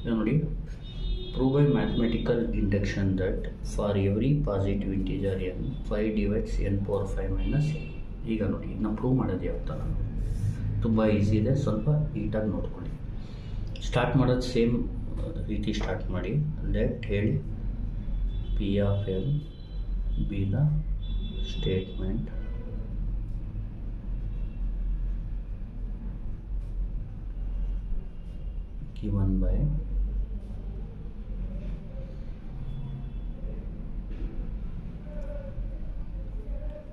ನೋಡಿ, prove by mathematical induction that for every positive integer n 5 divides n power 5 minus n. ಈಗ ನೋಡಿ, ನಾವು prove ಮಾಡೋದು ಯಾವ ಥರ, ತುಂಬ ಈಸಿ ಇದೆ, ಸ್ವಲ್ಪ ನೀಟಾಗಿ ನೋಡ್ಕೊಳ್ಳಿ. ಸ್ಟಾರ್ಟ್ ಮಾಡೋದು ಸೇಮ್ ರೀತಿ ಸ್ಟಾರ್ಟ್ ಮಾಡಿ. ಲೆಟ್ ಹೇಳಿ P of N be the statement given by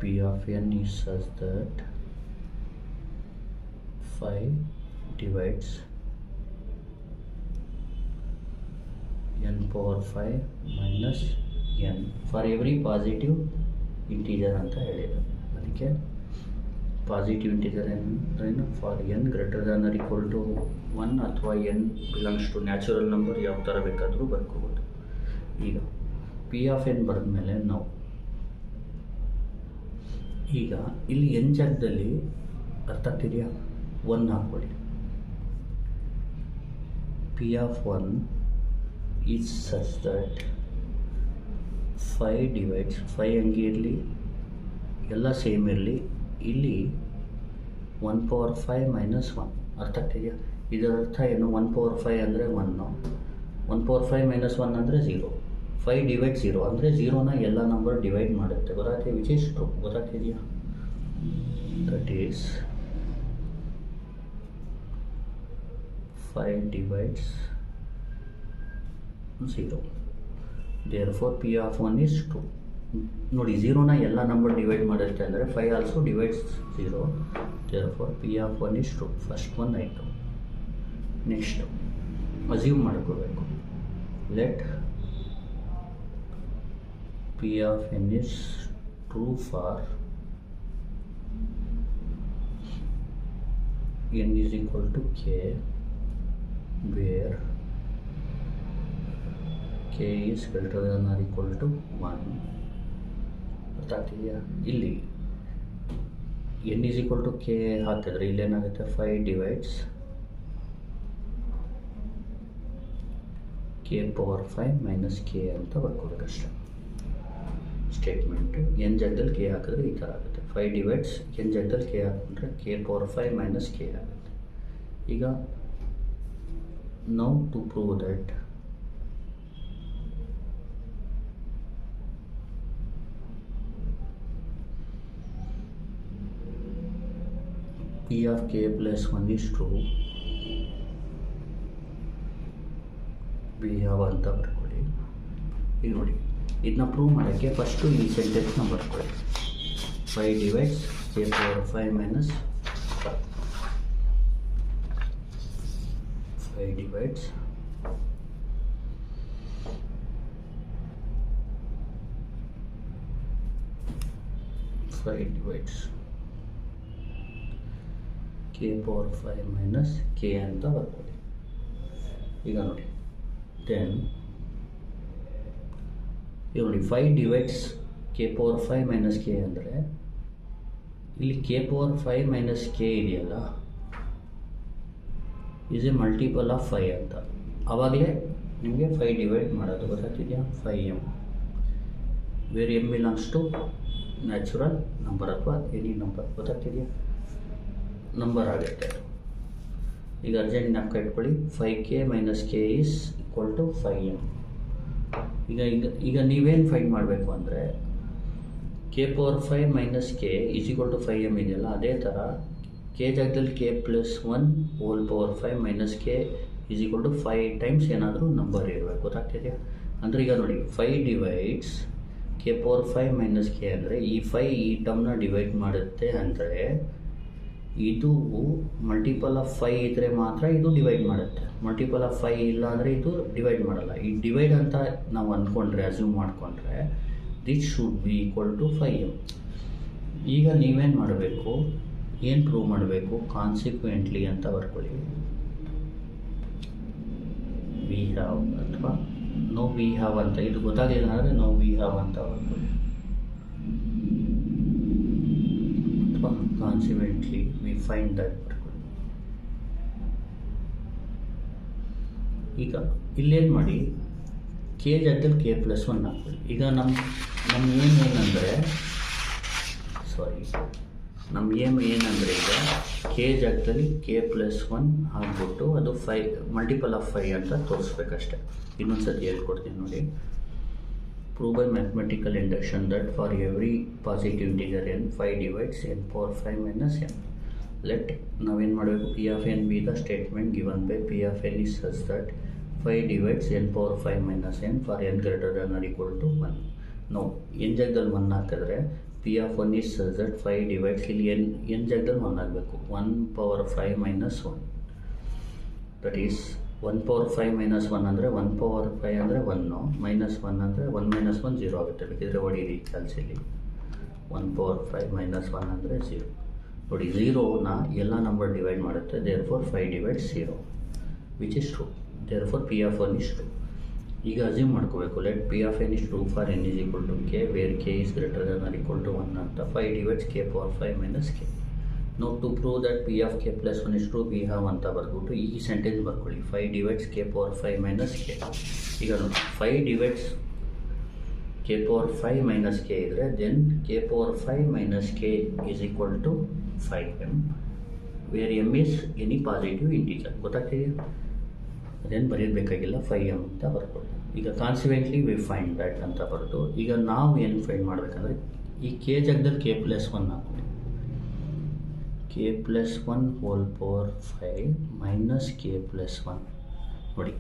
P of n is such that 5 divides n power 5 minus n for every positive integer ಅಂತ ಹೇಳಿದೆ. ಅದಕ್ಕೆ ಪಾಸಿಟಿವ್ ಇಂಟಿಜರ್ ಏನು, for n greater than or equal to 1 ಅಥವಾ n belongs to natural number, ಯಾವ ಥರ ಬೇಕಾದರೂ ಬರ್ಕೋಬೋದು. ಈಗ P of N ಬರೆದ್ಮೇಲೆ ನಾವು ಈಗ ಇಲ್ಲಿ ಎನ್ ಜಾಗದಲ್ಲಿ ಅರ್ಥ ಆಗ್ತಿದೆಯಾ, 1 ಹಾಕ್ಕೊಳ್ಳಿ. P of 1 is such that 5 divides 5 ಹಂಗೆ ಇರಲಿ, ಎಲ್ಲ ಸೇಮ್ ಇರಲಿ. ಇಲ್ಲಿ 1 power 5 minus 1 ಅರ್ಥ ಆಗ್ತಿದೆಯಾ? ಇದರ ಅರ್ಥ ಏನು, 1 power 5 ಅಂದರೆ 1, 1 power 5 minus 1 ಅಂದರೆ 0, 5 ಡಿವೈಡ್ 0 ಅಂದರೆ 0ನ ಎಲ್ಲ ನಂಬರ್ ಡಿವೈಡ್ ಮಾಡುತ್ತೆ. ಗೊತ್ತಾಗ್ತಿದೆ? Which is true. ಗೊತ್ತಾಗ್ತಿದೆಯಾ? That is 5 divides 0. therefore P of 1 is true. ನೋಡಿ, 0ನ ಎಲ್ಲ ನಂಬರ್ ಡಿವೈಡ್ ಮಾಡುತ್ತೆ ಅಂದರೆ 5 also divides 0. therefore P of 1 is true. First one ಆಯಿತು. ನೆಕ್ಸ್ಟ್ ಅಸ್ಯೂಮ್ ಮಾಡ್ಕೋಬೇಕು. Let P of n is true for n is equal to k, where k is greater than or equal to 1. ಅರ್ಥ ಆಗ್ತಿದೆಯಾ? ಇಲ್ಲಿ n is equal to k ಹಾಕಿದ್ರೆ ಇಲ್ಲೇನಾಗುತ್ತೆ, 5 divides k power 5 minus k ಅಂತ ಬರ್ಕೋಬೇಕಷ್ಟೆ. Statement n ಜಾಗದಲ್ಲಿ k ಹಾಕಿದ್ರೆ ಈ ಥರ ಆಗುತ್ತೆ. 5 ಡಿವೈಡ್ಸ್ n ಜಾಗದಲ್ಲಿ k ಹಾಕಿದ್ರೆ k ಪವರ್ 5 ಮೈನಸ್ k ಆಗುತ್ತೆ. ಈಗ now to prove that P of k plus 1 is true, we have ಅಂತ ಬರ್ಕೊಳ್ಳಿ. ಈಗ ನೋಡಿ, ಇದನ್ನ ಪ್ರೂವ್ ಮಾಡೋಕ್ಕೆ ಫಸ್ಟು ಈ ಸೆಂಟೆನ್ಸ್ನ ಬರ್ಕೊಳ್ಳಿ. 5 divides k power 5 minus 5 divides k power 5 minus k ಅಂತ ಬರ್ಕೊಳ್ಳಿ. ಈಗ ನೋಡಿ, ದೆನ್ ಈಗ ನೋಡಿ 5 divides k power 5 minus k ಅಂದರೆ ಇಲ್ಲಿ k ಪವರ್ 5 ಮೈನಸ್ k ಇದೆಯಲ್ಲ, ಈಸ್ ಎ ಮಲ್ಟಿಪಲ್ ಆಫ್ 5 ಅಂತ. ಆವಾಗಲೇ ನಿಮಗೆ 5 ಡಿವೈಡ್ ಮಾಡೋದು. ಗೊತ್ತಾಗ್ತಿದೆಯಾ? 5m, where m belongs to natural number ಅಥವಾ ಎನಿ ನಂಬರ್. ಗೊತ್ತಾಗ್ತಿದೆಯಾ? ನಂಬರ್ ಆಗುತ್ತೆ. ಈಗ ಅರ್ಜೆಂಟ್ ಜ್ಞಾಪಕ ಇಟ್ಕೊಳ್ಳಿ, 5k minus k is equal to 5m. ಈಗ ನೀವೇನು ಫೈಂಡ್ ಮಾಡಬೇಕು ಅಂದರೆ k power 5 minus k is equal to 5m ಇದೆಯಲ್ಲ, ಅದೇ ಥರ k ಜಾಗದಲ್ಲಿ k plus 1 whole power 5 minus k is equal to 5 times ಏನಾದರೂ ನಂಬರ್ ಇರಬೇಕು. ಗೊತ್ತಾಗ್ತಿದೆಯಾ? ಅಂದರೆ ಈಗ ನೋಡಿ, 5 divides k power 5 minus k ಅಂದರೆ ಈ 5 ಈ ಟರ್ಮ್ನ ಡಿವೈಡ್ ಮಾಡುತ್ತೆ. ಅಂದರೆ ಇದು ಮಲ್ಟಿಪಲ್ ಆಫ್ 5 ಇದ್ದರೆ ಮಾತ್ರ ಇದು ಡಿವೈಡ್ ಮಾಡುತ್ತೆ. ಮಲ್ಟಿಪಲ್ ಆಫ್ 5 ಇಲ್ಲ ಅಂದರೆ ಇದು ಡಿವೈಡ್ ಮಾಡಲ್ಲ. ಈ ಡಿವೈಡ್ ಅಂತ ನಾವು ಅಂದ್ಕೊಂಡ್ರೆ, ಅಸ್ಯೂಮ್ ಮಾಡಿಕೊಂಡ್ರೆ, this should be equal to 5m. ಈಗ ನೀವೇನು ಮಾಡಬೇಕು, ಏನು ಪ್ರೂವ್ ಮಾಡಬೇಕು, ಕಾನ್ಸಿಕ್ವೆಂಟ್ಲಿ ಅಂತ ಬರ್ಕೊಳ್ಳಿ. ವಿ ಹ್ಯಾವ್ ಅಥವಾ ನೋ ವಿ ಹ್ಯಾವ್ ಅಂತ, ಇದು ಗೊತ್ತಾಗಲಿಲ್ಲ ಅಂದರೆ ನೋ ವಿ ಹ್ಯಾವ್ ಅಂತ ಬರ್ಕೊಳ್ಳಿ. Consequently, we find that ಈಗ ಇಲ್ಲೇನು ಮಾಡಿ ಕೆ ಜಾಗದಲ್ಲಿ ಕೆ ಪ್ಲಸ್ ಒನ್ ಹಾಕ್ಬಿಡಿ. ಈಗ ನಮ್ಮ ಏನಂದರೆ ನಮ್ಮ ಏನಂದರೆ ಈಗ ಕೆ ಜಾಗದಲ್ಲಿ ಕೆ ಪ್ಲಸ್ ಒನ್ ಹಾಕ್ಬಿಟ್ಟು ಅದು ಮಲ್ಟಿಪಲ್ ಆಫ್ 5 ಅಂತ ತೋರಿಸ್ಬೇಕಷ್ಟೆ. ಇನ್ನೊಂದು ಸತಿ ಹೇಳ್ಕೊಡ್ತೀನಿ ನೋಡಿ. Prove by mathematical induction that for every positive integer n 5 divides n power 5 minus n. Let ನಾವೇನು ಮಾಡಬೇಕು, P of N be the statement given by P of N is such that 5 divides n power 5 minus n for n greater than or equal to 1. ನಾವು n ಜಾಗದಲ್ಲಿ 1 ಹಾಕಿದ್ರೆ P of 1 is such that 5 divides ಇಲ್ಲಿ n ಜಾಗದಲ್ಲಿ 1 ಆಗಬೇಕು. 1 power 5 minus 1 that is 1 power 5 minus 1 ಅಂದರೆ 1 power 5 ಅಂದರೆ 1 minus 1 ಅಂದರೆ 1 minus 1 0 ಆಗುತ್ತೆ. ಬೇಕಿದ್ರೆ ಹೊಡೀರಿ ಕ್ಯಾಲ್ಸಿಲಿ. 1 power 5 minus 1 ಅಂದರೆ 0. ನೋಡಿ, 0ನ ಎಲ್ಲ ನಂಬರ್ ಡಿವೈಡ್ ಮಾಡುತ್ತೆ. Therefore 5 divides 0 which is true. Therefore P of 1 is true. ಈಗ ಅಸ್ಯೂಮ್ ಮಾಡ್ಕೋಬೇಕು, let P of N is true for n is equal to K where K is greater than or equal to 1 ಅಂತ 5 divides k power 5 minus k. ನಾವು to prove that P of K plus 1 is true we have ಅಂತ ಬರ್ಬಿಟ್ಟು ಈ sentence ಬರ್ಕೊಳ್ಳಿ, 5 divides k power 5 minus k. ಈಗ ನೋಡಿ, 5 divides k power 5 minus k ಇದ್ದರೆ then k power 5 minus k is equal to 5m where m is any positive integer. ಗೊತ್ತಾಗ್ತಿದೆಯಾ? ಅದೇನು ಬರೀಬೇಕಾಗಿಲ್ಲ, 5m ಅಂತ ಬರ್ಕೊಳ್ಳಿ. ಈಗ ಕಾನ್ಸಿಕ್ವೆಂಟ್ಲಿ ವಿ ಫೈಂಡ್ ದ್ಯಾಟ್ ಅಂತ ಬರೆದು ಈಗ ನಾವು ಏನು ಫೈಂಡ್ ಮಾಡಬೇಕಂದ್ರೆ ಈ ಕೆ ಜಾಗದಲ್ಲಿ ಕೆ ಪ್ಲಸ್ 1 ಹಾಕ್ಬಿಡಿ. K plus 1 whole power 5 minus k plus 1. ನೋಡಿ,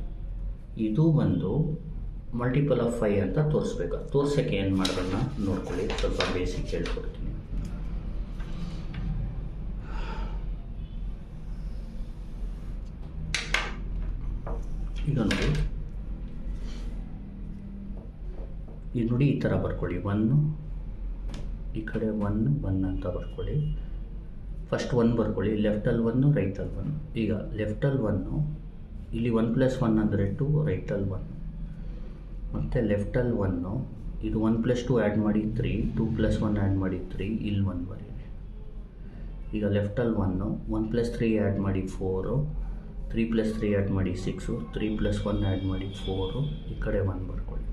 ಇದು ಒಂದು ಮಲ್ಟಿಪಲ್ ಆಫ್ 5 ಅಂತ ತೋರಿಸ್ಬೇಕು. ತೋರ್ಸೋಕ್ಕೆ ಏನು ಮಾಡೋದನ್ನ ನೋಡ್ಕೊಳ್ಳಿ, ಸ್ವಲ್ಪ ಬೇಸಿಕ್ ಹೇಳ್ಕೊಡ್ತೀನಿ. ಈಗ ನೋಡಿ, ಈ ಥರ ಬರ್ಕೊಳ್ಳಿ. 1 ಈ ಕಡೆ 1 ಅಂತ ಬರ್ಕೊಳ್ಳಿ. ಫಸ್ಟ್ 1 ಬರ್ಕೊಳ್ಳಿ, ಲೆಫ್ಟಲ್ಲಿ 1 ರೈಟಲ್ಲಿ 1. ಈಗ ಲೆಫ್ಟಲ್ಲಿ 1 ಇಲ್ಲಿ 1 + 1 ಅಂದರೆ 2, ರೈಟಲ್ಲಿ 1 ಮತ್ತು ಲೆಫ್ಟಲ್ಲಿ 1 ಇದು 1 + 2 ಆ್ಯಡ್ ಮಾಡಿ 3, 2 + 1 ಆ್ಯಡ್ ಮಾಡಿ 3, ಇಲ್ಲಿ 1 ಬರೀರಿ. ಈಗ ಲೆಫ್ಟಲ್ಲಿ 1 + 3 ಆ್ಯಡ್ ಮಾಡಿ 4, 3 + 3 ಆ್ಯಡ್ ಮಾಡಿ 6, 3 + 1 ಆ್ಯಡ್ ಮಾಡಿ 4, ಈ ಕಡೆ 1 ಬರ್ಕೊಳ್ಳಿ.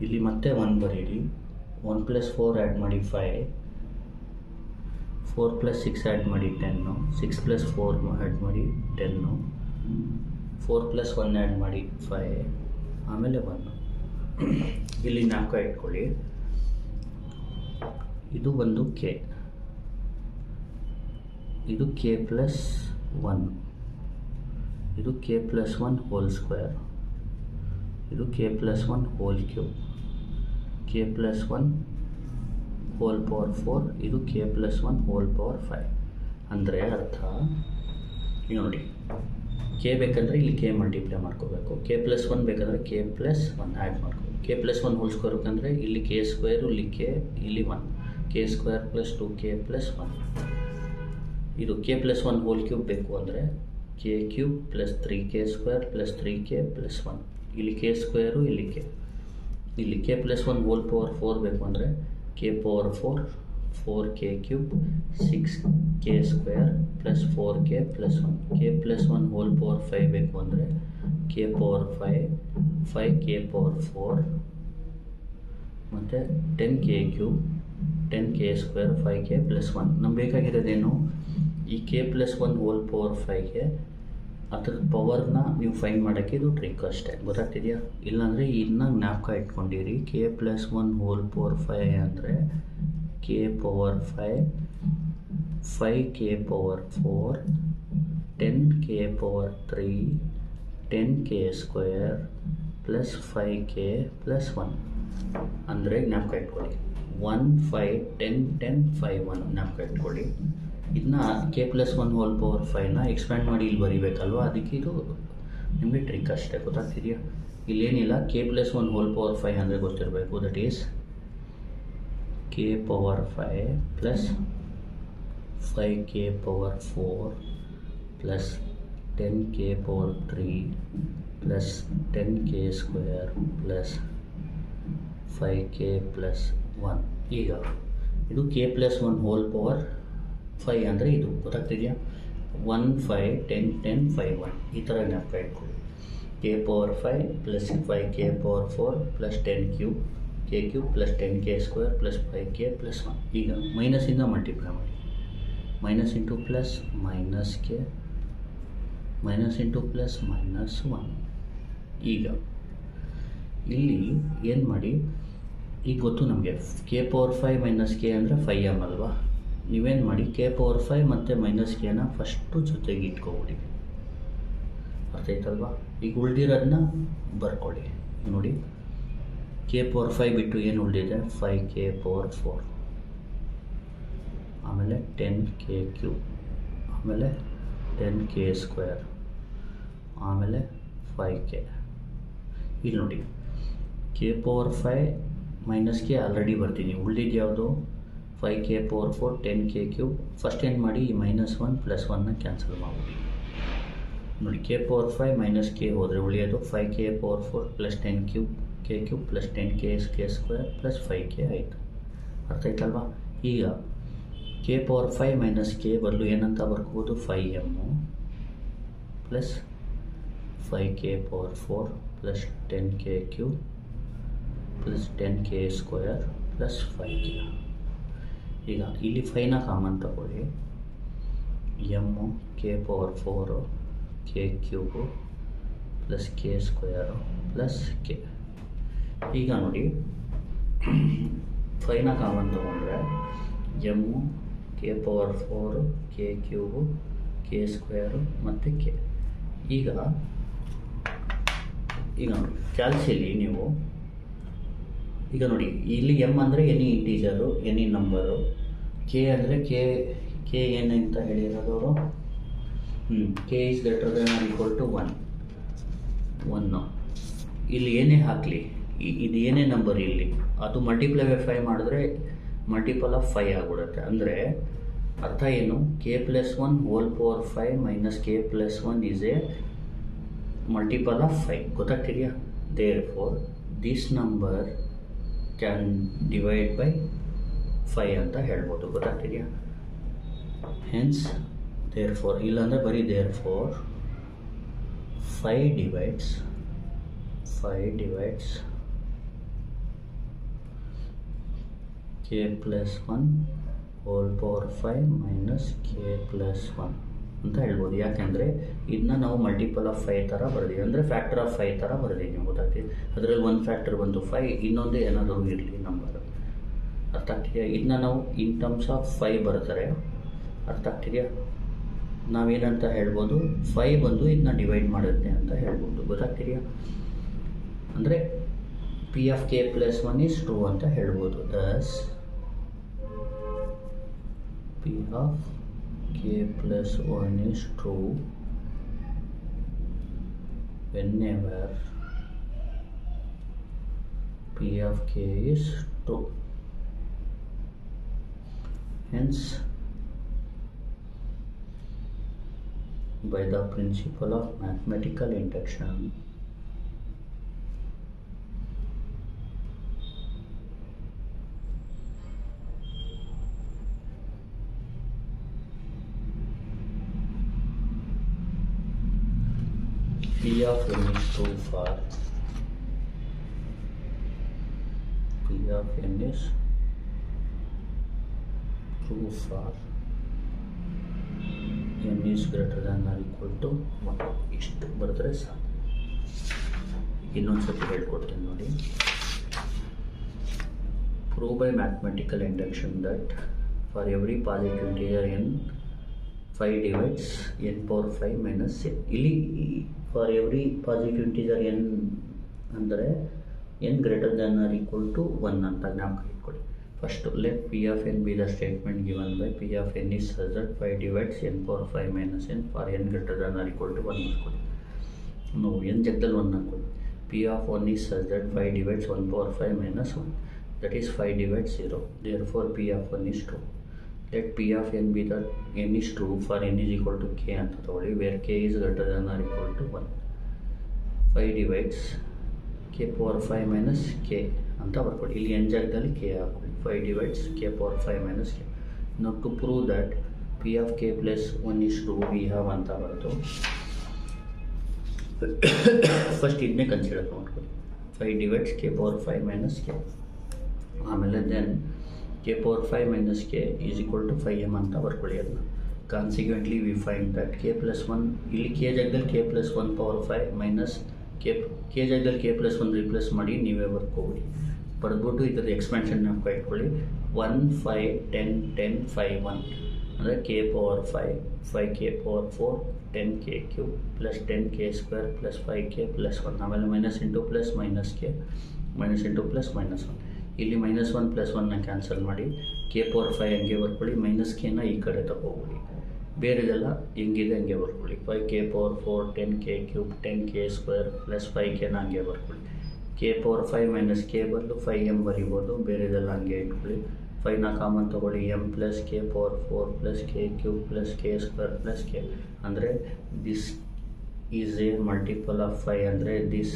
ಇಲ್ಲಿ ಮತ್ತೆ 1 ಬರೀರಿ. 1 + 4 ಆ್ಯಡ್ ಮಾಡಿ 5, 4 + 6 ಆ್ಯಡ್ ಮಾಡಿ 10, 6 + 4 ಆ್ಯಡ್ ಮಾಡಿ 10, 4 + 1 ಆ್ಯಡ್ ಮಾಡಿ 5, ಆಮೇಲೆ 1. ಇಲ್ಲಿ 4 ಇಟ್ಕೊಳ್ಳಿ. ಇದು ಒಂದು ಕೆ, ಇದು ಕೆ ಪ್ಲಸ್ 1, ಇದು ಕೆ ಪ್ಲಸ್ 1 ಹೋಲ್ ಸ್ಕ್ವೇರ್, ಇದು K plus 1 whole cube, K plus 1 whole power 4, ಇದು ಕೆ ಪ್ಲಸ್ 1 ಹೋಲ್ ಪವರ್ 5. ಅಂದರೆ ಅರ್ಥ ಈಗ ನೋಡಿ, ಕೆ ಬೇಕಂದರೆ ಇಲ್ಲಿ ಕೆ ಮಲ್ಟಿಪ್ಲೈ ಮಾಡ್ಕೋಬೇಕು, ಕೆ ಪ್ಲಸ್ 1 ಬೇಕಂದರೆ ಕೆ ಪ್ಲಸ್ 1 ಆ್ಯಡ್ ಮಾಡ್ಕೋಬೇಕು. ಕೆ ಪ್ಲಸ್ 1 ಹೋಲ್ ಸ್ಕ್ವೇರ್ ಬೇಕಂದರೆ ಇಲ್ಲಿ ಕೆ ಸ್ಕ್ವೇರು, ಇಲ್ಲಿ ಕೆ, ಇಲ್ಲಿ 1, K square plus 2k plus 1. ಇದು ಕೆ ಪ್ಲಸ್ 1 ಹೋಲ್ ಕ್ಯೂಬ್ ಬೇಕು ಅಂದರೆ K cube plus 3k square plus 3k plus 1, ಇಲ್ಲಿ ಕೆ ಸ್ಕ್ವೇರು, ಇಲ್ಲಿ ಕೆ. ಇಲ್ಲಿ ಕೆ ಪ್ಲಸ್ 1 ಹೋಲ್ ಪವರ್ 4 ಬೇಕು ಅಂದರೆ K power 4, 4k cube 6k square plus 4k plus 1. K plus 1 whole power 5 ಬೇಕು ಅಂದರೆ K power 5, 5k power 4 ಮತ್ತು 10k cube 10k square 5k plus 1. ನಮ್ಗೆ ಬೇಕಾಗಿರೋದೇನು, ಈ ಕೆ ಪ್ಲಸ್ 1 ಹೋಲ್ ಪವರ್ 5ಗೆ ಅದ್ರ ಪವರ್ನ ನೀವು find ಮಾಡೋಕ್ಕೆ ಇದು ಟ್ರಿಕ್ ಅಷ್ಟೇ. ಗೊತ್ತಾಗ್ತಿದೆಯಾ? ಇಲ್ಲಾಂದರೆ ಇನ್ನೂ ಜ್ಞಾಪಕ ಇಟ್ಕೊಂಡಿರಿ. ಕೆ ಪ್ಲಸ್ 1 ಹೋಲ್ ಪವರ್ 5 ಅಂದರೆ K power 5, 5k power 4, 10k power 3, 10k square plus 5k plus 1. ಅಂದರೆ ಜ್ಞಾಪಕ ಇಟ್ಕೊಳ್ಳಿ, 1 5 10 10 5 1 ಜ್ಞಾಪಕ ಇಟ್ಕೊಳ್ಳಿ. ಇದನ್ನ ಕೆ ಪ್ಲಸ್ 1 ಹೋಲ್ ಪವರ್ 5ನ ಎಕ್ಸ್ಪ್ಯಾಂಡ್ ಮಾಡಿ ಇಲ್ಲಿ ಬರೀಬೇಕಲ್ವ, ಅದಕ್ಕೆ ಇದು ನಿಮಗೆ ಟ್ರಿಕ್ ಅಷ್ಟೇ. ಗೊತ್ತಾಗ್ತಿದೆಯಾ? ಇಲ್ಲೇನಿಲ್ಲ, ಕೆ ಪ್ಲಸ್ 1 ಹೋಲ್ ಪವರ್ 5 ಅಂದರೆ ಗೊತ್ತಿರಬೇಕು. That is k power 5 plus 5k power 4 plus 10k power 3 plus 10k square plus 5k plus 1. ಈಗ ಇದು ಕೆ ಪ್ಲಸ್ 1 ಹೋಲ್ ಪವರ್ 5 ಅಂದರೆ ಇದು. ಗೊತ್ತಾಗ್ತಿದೆಯಾ? 1 5 10 10 5 1 ಈ ಥರ ಜ್ಞಾಪಕ ಇಟ್ಕೊಳ್ಳಿ. K power 5 plus 5k power 4 plus 10 K cube plus 10k square plus 5k plus 1. ಈಗ ಮೈನಸಿಂದ multiply ಮಾಡಿ. Minus into plus minus K, minus into plus minus 1. ಈಗ ಇಲ್ಲಿ ಏನು ಮಾಡಿ, ಈಗ ಗೊತ್ತು ನಮಗೆ ಕೆ ಪವರ್ 5 ಮೈನಸ್ ಕೆ ಅಂದರೆ 5m ಅಲ್ವಾ. ನೀವೇನು ಮಾಡಿ ಕೆ ಪವರ್ 5 ಮತ್ತು ಮೈನಸ್ ಕೆನ ಫಸ್ಟು ಜೊತೆಗೆ ಇಟ್ಕೊಬಿಡಿ. ಅರ್ಥ ಆಯ್ತಲ್ವಾ. ಈಗ ಉಳಿದಿರೋದನ್ನ ಬರ್ಕೊಳ್ಳಿ. ನೋಡಿ ಕೆ ಪವರ್ 5 ಬಿಟ್ಟು ಏನು ಉಳಿದಿದೆ 5k ಪವರ್ 4, ಆಮೇಲೆ 10k ಕ್ಯೂಬ್, ಆಮೇಲೆ 10k ಸ್ಕ್ವೇರ್, ಆಮೇಲೆ 5k. ಇಲ್ಲಿ ನೋಡಿ K power 5 minus K already ಬರ್ತೀನಿ. ಉಳಿದಿದ್ದು ಯಾವುದು 5k power 4 10k cube. First ಏನು ಮಾಡಿ ಈ -1 + 1ನ ಕ್ಯಾನ್ಸಲ್ ಮಾಡಿಬಿಡಿ. ನೋಡಿ ಕೆ ಪವರ್ 5 ಮೈನಸ್ ಕೆ ಹೋದರೆ ಉಳಿಯೋದು 5k power 4 plus 10 cube K cube plus 10k square plus 5k ಆಯಿತು. ಅರ್ಥ ಆಯ್ತಲ್ವಾ. ಈಗ ಕೆ ಪವರ್ 5 ಮೈನಸ್ ಕೆ ಬದಲು ಏನಂತ ಬರ್ಕೋಬೋದು 5m plus 5k power 4 plus 10k cube plus 10k square plus 5k. ಈಗ ಇಲ್ಲಿ 5ನ ಕಾಮನ್ ತಗೊಳ್ಳಿ. M K power 4 K cube plus K square plus K. ಈಗ ನೋಡಿ 5ನ ಕಾಮನ್ ತೊಗೊಂಡ್ರೆ M K power 4 K cube K square ಮತ್ತು K. ಈಗ ನೋಡಿ ಕ್ಯಾಲ್ಸಿಲಿ ನೀವು ಈಗ ನೋಡಿ ಇಲ್ಲಿ ಎಮ್ ಅಂದರೆ any integer any number, K ಅಂದರೆ ಕೆ ಏನು ಅಂತ ಹೇಳಿರೋದವರು K is greater than or equal to 1. ಇಲ್ಲಿ ಏನೇ ಹಾಕಲಿ, ಇದು ಏನೇ ನಂಬರ್ ಇಲ್ಲಿ ಅದು ಮಲ್ಟಿಪ್ಲೈ ಬೈ 5 ಮಾಡಿದ್ರೆ ಮಲ್ಟಿಪಲ್ ಆಫ್ 5 ಆಗಿಬಿಡುತ್ತೆ. ಅಂದರೆ ಅರ್ಥ ಏನು, k + 1 whole power 5 minus k + 1 is a multiple of 5. ಗೊತ್ತಾಗ್ತಿದೆಯಾ. Therefore this number can divide by 5 ಅಂತ ಹೇಳ್ಬೋದು. ಗೊತ್ತಾಗ್ತಿದೆಯಾ. ಹೆನ್ಸ್ ದೇರ್ ಫೋರ್, ಇಲ್ಲಾಂದರೆ ಬರೀ therefore 5 divides k + 1 whole power 5 minus k + 1 ಅಂತ ಹೇಳ್ಬೋದು. ಯಾಕೆಂದರೆ ಇದನ್ನ ನಾವು ಮಲ್ಟಿಪಲ್ ಆಫ್ 5 ಥರ ಬರೆದಿವಿ, ಅಂದರೆ ಫ್ಯಾಕ್ಟರ್ ಆಫ್ 5 ಥರ ಬರೆದಿದ್ದೀವಿ. ಗೊತ್ತಾಗ್ತಿದೆ. ಅದರಲ್ಲಿ ಒಂದು ಫ್ಯಾಕ್ಟರ್ ಬಂದು 5, ಇನ್ನೊಂದು ಏನಾದರೂ ಇರಲಿ ನಂಬರ್. ಅರ್ಥ ಆಗ್ತಿದೆಯಾ. ಇದನ್ನ ನಾವು ಇನ್ ಟರ್ಮ್ಸ್ ಆಫ್ 5 ಬರ್ತಾರೆ. ಅರ್ಥ ಆಗ್ತಿದೆಯಾ. ನಾವೇನಂತ ಹೇಳ್ಬೋದು 5 ಬಂದು ಇದನ್ನ ಡಿವೈಡ್ ಮಾಡುತ್ತೆ ಅಂತ ಹೇಳ್ಬೋದು. ಗೊತ್ತಾಗ್ತಿದೆಯಾ. ಅಂದರೆ P of K + 1 is true ಅಂತ ಹೇಳ್ಬೋದು. ದಸ್ P of k + 1 is true whenever p of k is true. Hence, by the principle of mathematical induction, P of n is true for P of n is true for n is greater than or equal to 1. ಇಷ್ಟು ಬರೆದ್ರೆ ಸಾಕು. ಇನ್ನೊಂದ್ಸತಿ ಹೇಳ್ಕೊಡ್ತೀನಿ ನೋಡಿ. Prove by mathematical induction that for every positive integer n 5 divides n power 5 minus n. ಇಲ್ಲಿ for every positive integer n ಅಂದರೆ n greater than or equal to 1 ಅಂತ ಜ್ಞಾಪಕ ಇಟ್ಕೊಳ್ಳಿ. First let P of N be the statement given by P of N is such that 5 divides n power 5 minus n for n greater than or equal to 1 ಮಾಡ್ಕೊಳ್ಳಿ. ನಾವು n ಜಗದಲ್ಲಿ 1 ಹಾಕೊಳ್ಳಿ. P of 1 is such that 5 divides 1 power 5 minus 1, that is 5 divides 0. Therefore P of 1 is true. Let P of n be that n is true for n is equal to k ಅಂತ ತಗೊಳ್ಳಿ, where k is greater than or equal to 1. 5 divides k power 5 minus k ಅಂತ ಬರ್ಕೊಳ್ಳಿ. ಇಲ್ಲಿ n ಜಾಗದಲ್ಲಿ k ಹಾಕೊಳ್ಳಿ. 5 divides k power 5 minus k. Now to prove that P of k plus 1 is true, we have ಅಂತ ಬರೆದು first ಇದನ್ನೇ consider ಮಾಡ್ಕೊಳ್ಳಿ. 5 divides k power 5 minus k. ಆಮೇಲೆ then k power 5 minus k is equal to 5m ಅಂತ ಬರ್ಕೊಳ್ಳಿ. ಅದನ್ನ consequently we find that k plus 1 ಇಲ್ಲಿ k ಜಾಗದಲ್ಲಿ k plus 1 power 5 minus k ಜಾಗದಲ್ಲಿ ಕೆ ಪ್ಲಸ್ 1 ರಿಪ್ಲೇಸ್ ಮಾಡಿ ನೀವೇ ಬರ್ಕೋಬಿಡಿ. ಬರೆದ್ಬಿಟ್ಟು ಇದರ ಎಕ್ಸ್ಪೆನ್ಷನ್ ನಾವು ಇಟ್ಕೊಳ್ಳಿ. 1 5 10 10 5 1 ಅಂದರೆ K power 5 5k power 4 10k cube plus 10k square plus 5k plus 1. ಆಮೇಲೆ minus into plus minus K minus into plus minus 1. ಇಲ್ಲಿ ಮೈನಸ್ 1 ಪ್ಲಸ್ 1ನ ಕ್ಯಾನ್ಸಲ್ ಮಾಡಿ ಕೆ ಪವರ್ 5 ಹಂಗೆ ಬರ್ಕೊಳ್ಳಿ. ಮೈನಸ್ ಕೆನ ಈ ಕಡೆ ತಗೋಬಿಡಿ. ಬೇರೆದೆಲ್ಲ ಹೆಂಗಿದೆ ಹಂಗೆ ಬರ್ಕೊಳ್ಳಿ. 5k power 4 10k cube 10k square plus 5kನ ಹಂಗೆ ಬರ್ಕೊಳ್ಳಿ. ಕೆ ಪವರ್ 5 ಮೈನಸ್ ಕೆ ಬದಲು 5m ಬರಿಬೋದು. ಬೇರೆದೆಲ್ಲ ಹಂಗೆ ಇಟ್ಕೊಳ್ಳಿ. 5ನ ಕಾಮನ್ ತೊಗೊಳ್ಳಿ. m plus k power 4 plus k cube plus k square plus k ಅಂದರೆ this is a multiple of 5 ಅಂದರೆ this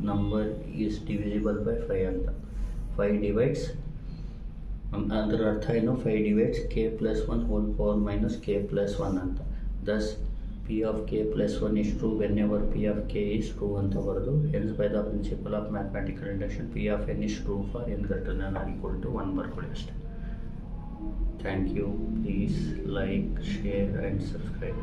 number is divisible by 5 ಅಂತ. 5 ಡಿವೈಡ್ಸ್ ಅದರ ಅರ್ಥ ಏನು? 5 divides k plus 1 whole power minus k plus 1 ಅಂತ. Thus P of K plus 1 is true whenever P of k is true ಅಂತ ಬರೋದು. Hence by the principle of mathematical induction P of N is true for n greater than or equal to 1 ಬರ್ಕೊಳ್ಳಿ ಅಷ್ಟೇ. Thank you. Please like, share and subscribe.